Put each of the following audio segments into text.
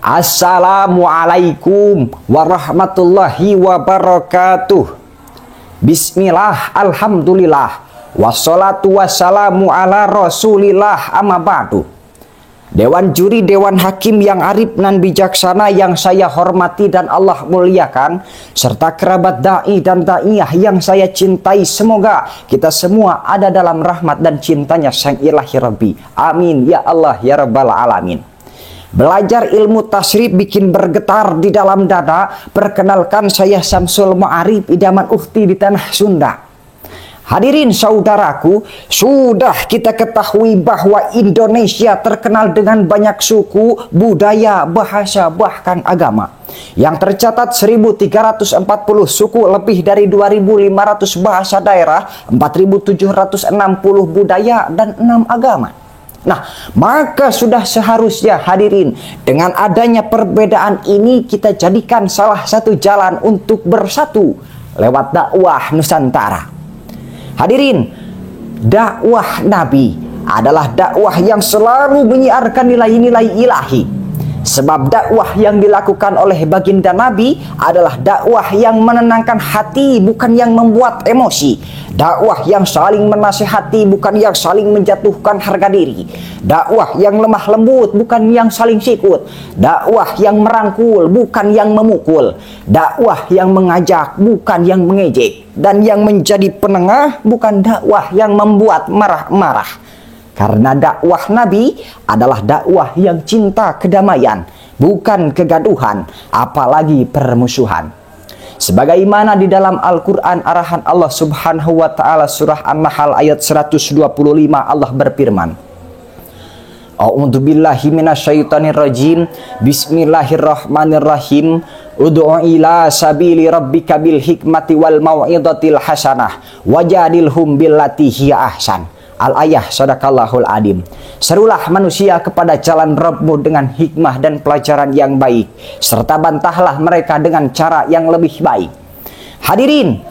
Assalamualaikum warahmatullahi wabarakatuh. Bismillah, alhamdulillah, wassalatu wassalamu ala rasulillah, amma ba'du. Dewan juri, dewan hakim yang arif dan bijaksana yang saya hormati dan Allah muliakan, serta kerabat da'i dan da'iyah yang saya cintai, semoga kita semua ada dalam rahmat dan cintanya Sang Ilahi Rabbi. Amin ya Allah ya Rabbal Alamin. Belajar ilmu tasrif bikin bergetar di dalam dada. Perkenalkan, saya Syamsul Ma'arif, idaman ukti di tanah Sunda. Hadirin saudaraku, sudah kita ketahui bahwa Indonesia terkenal dengan banyak suku, budaya, bahasa, bahkan agama. Yang tercatat 1340 suku, lebih dari 2500 bahasa daerah, 4760 budaya, dan 6 agama. Nah, maka sudah seharusnya hadirin, dengan adanya perbedaan ini kita jadikan salah satu jalan untuk bersatu lewat dakwah Nusantara. Hadirin, dakwah Nabi adalah dakwah yang selalu menyiarkan nilai-nilai ilahi. Sebab dakwah yang dilakukan oleh baginda Nabi adalah dakwah yang menenangkan hati, bukan yang membuat emosi. Dakwah yang saling menasihati, bukan yang saling menjatuhkan harga diri. Dakwah yang lemah lembut, bukan yang saling sikut. Dakwah yang merangkul, bukan yang memukul. Dakwah yang mengajak, bukan yang mengejek. Dan yang menjadi penengah, bukan dakwah yang membuat marah-marah. Karena dakwah Nabi adalah dakwah yang cinta kedamaian, bukan kegaduhan, apalagi permusuhan. Sebagaimana di dalam Al-Quran arahan Allah Subhanahu wa Ta'ala, surah An-Nahl ayat 125, Allah berfirman, A'udzu billahi minasyaitonir rajim. Bismillahirrahmanirrahim. Ud'u ila sabili rabbika bil hikmati wal mau'izatil hasanah wajadilhum billati hiya ahsan. Al-ayah, sadaqallahul adim. Serulah manusia kepada jalan Rabbmu dengan hikmah dan pelajaran yang baik, serta bantahlah mereka dengan cara yang lebih baik. Hadirin,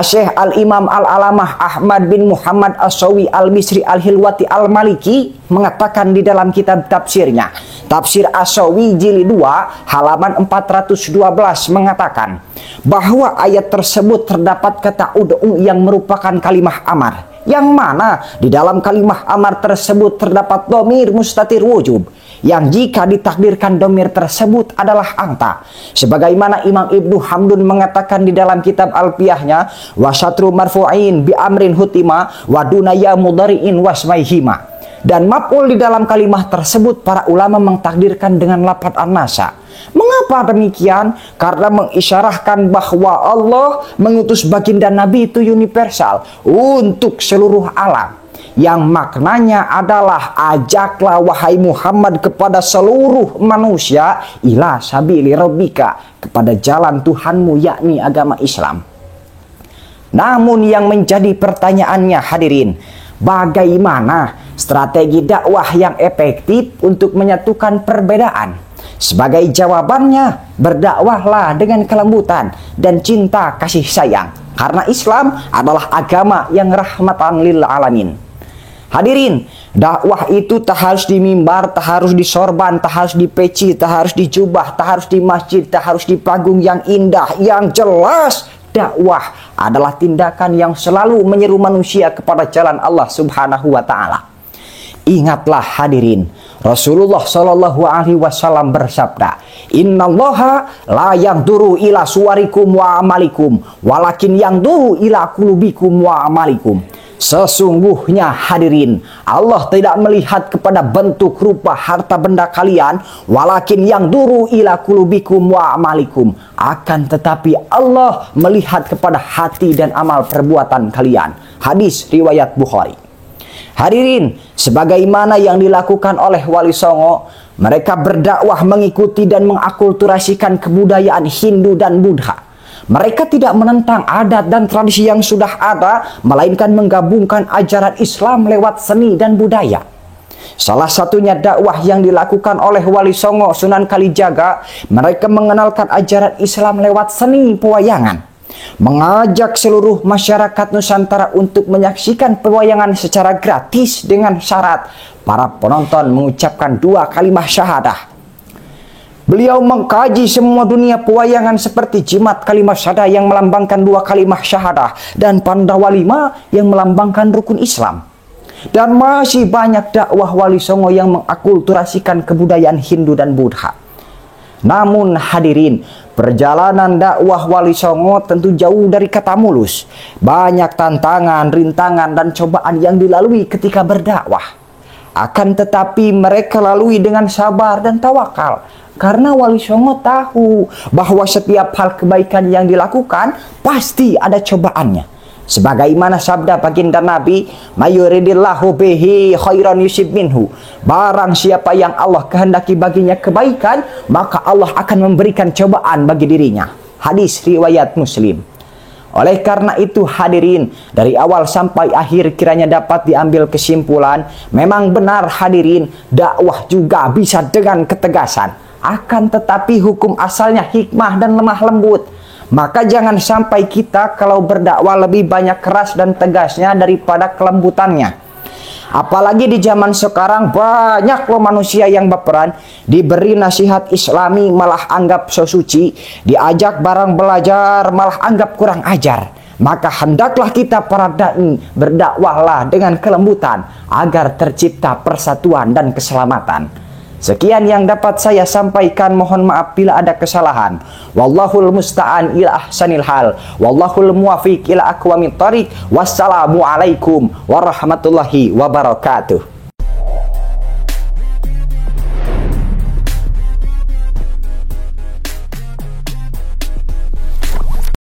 Syekh Al-Imam Al-Alamah Ahmad bin Muhammad As-Sawi Al-Misri Al-Hilwati Al-Maliki mengatakan di dalam kitab tafsirnya, Tafsir As-Sawi jilid 2 halaman 412, mengatakan bahwa ayat tersebut terdapat kata ud'u yang merupakan kalimah amar, yang mana di dalam kalimah amar tersebut terdapat domir mustatir wujub, yang jika ditakdirkan domir tersebut adalah anta. Sebagaimana Imam Ibnu Hamdun mengatakan di dalam kitab Alfiyahnya, wasatru marfu'in bi amrin hutima wadunaya mudari'in wasmaihima. Dan maf'ul di dalam kalimah tersebut para ulama mengtakdirkan dengan lafaz an-nasa. Mengapa demikian? Karena mengisyarahkan bahwa Allah mengutus baginda Nabi itu universal untuk seluruh alam, yang maknanya adalah ajaklah wahai Muhammad kepada seluruh manusia ila sabili rabbika, kepada jalan Tuhanmu, yakni agama Islam. Namun yang menjadi pertanyaannya hadirin, bagaimana strategi dakwah yang efektif untuk menyatukan perbedaan? Sebagai jawabannya, berdakwahlah dengan kelembutan dan cinta kasih sayang, karena Islam adalah agama yang rahmatan lil alamin. Hadirin, dakwah itu tak harus di mimbar, tak harus di sorban, tak harus di peci, tak harus di jubah, tak harus di masjid, tak harus di panggung yang indah. Yang jelas, dakwah adalah tindakan yang selalu menyeru manusia kepada jalan Allah Subhanahu wa Ta'ala. Ingatlah hadirin, Rasulullah Shallallahu Alaihi Wasallam bersabda, Innallaha la yanduru ila suwarikum wa amalikum, walakin yanduru ila kulubikum wa amalikum. Sesungguhnya hadirin, Allah tidak melihat kepada bentuk rupa harta benda kalian, walakin yanduru ila kulubikum wa amalikum. Akan tetapi Allah melihat kepada hati dan amal perbuatan kalian. Hadis riwayat Bukhari. Hadirin, sebagaimana yang dilakukan oleh Wali Songo, mereka berdakwah mengikuti dan mengakulturasikan kebudayaan Hindu dan Buddha. Mereka tidak menentang adat dan tradisi yang sudah ada, melainkan menggabungkan ajaran Islam lewat seni dan budaya. Salah satunya dakwah yang dilakukan oleh Wali Songo Sunan Kalijaga, mereka mengenalkan ajaran Islam lewat seni pewayangan. Mengajak seluruh masyarakat Nusantara untuk menyaksikan pewayangan secara gratis dengan syarat para penonton mengucapkan 2 kalimat syahadah. Beliau mengkaji semua dunia pewayangan seperti jimat kalimat syahadah yang melambangkan 2 kalimat syahadah dan Pandawa 5 yang melambangkan rukun Islam. Dan masih banyak dakwah Wali Songo yang mengakulturasikan kebudayaan Hindu dan Buddha. Namun hadirin, perjalanan dakwah Wali Songo tentu jauh dari kata mulus. Banyak tantangan, rintangan, dan cobaan yang dilalui ketika berdakwah. Akan tetapi mereka lalui dengan sabar dan tawakal. Karena Wali Songo tahu bahwa setiap hal kebaikan yang dilakukan pasti ada cobaannya. Sebagaimana sabda baginda Nabi, "Mayuridillahu bihi khairan yusib minhu." Barang siapa yang Allah kehendaki baginya kebaikan, maka Allah akan memberikan cobaan bagi dirinya. Hadis riwayat Muslim. Oleh karena itu hadirin, dari awal sampai akhir kiranya dapat diambil kesimpulan, memang benar hadirin, dakwah juga bisa dengan ketegasan. Akan tetapi hukum asalnya hikmah dan lemah lembut. Maka jangan sampai kita kalau berdakwah lebih banyak keras dan tegasnya daripada kelembutannya. Apalagi di zaman sekarang banyak loh manusia yang baperan, diberi nasihat islami malah anggap so suci, diajak barang belajar malah anggap kurang ajar. Maka hendaklah kita para dai berdakwahlah dengan kelembutan agar tercipta persatuan dan keselamatan. Sekian yang dapat saya sampaikan, mohon maaf bila ada kesalahan. Wallahul musta'an ila ahsanil hal. Wallahul muwafiq ila aqwamit thariq. Wassalamualaikum warahmatullahi wabarakatuh.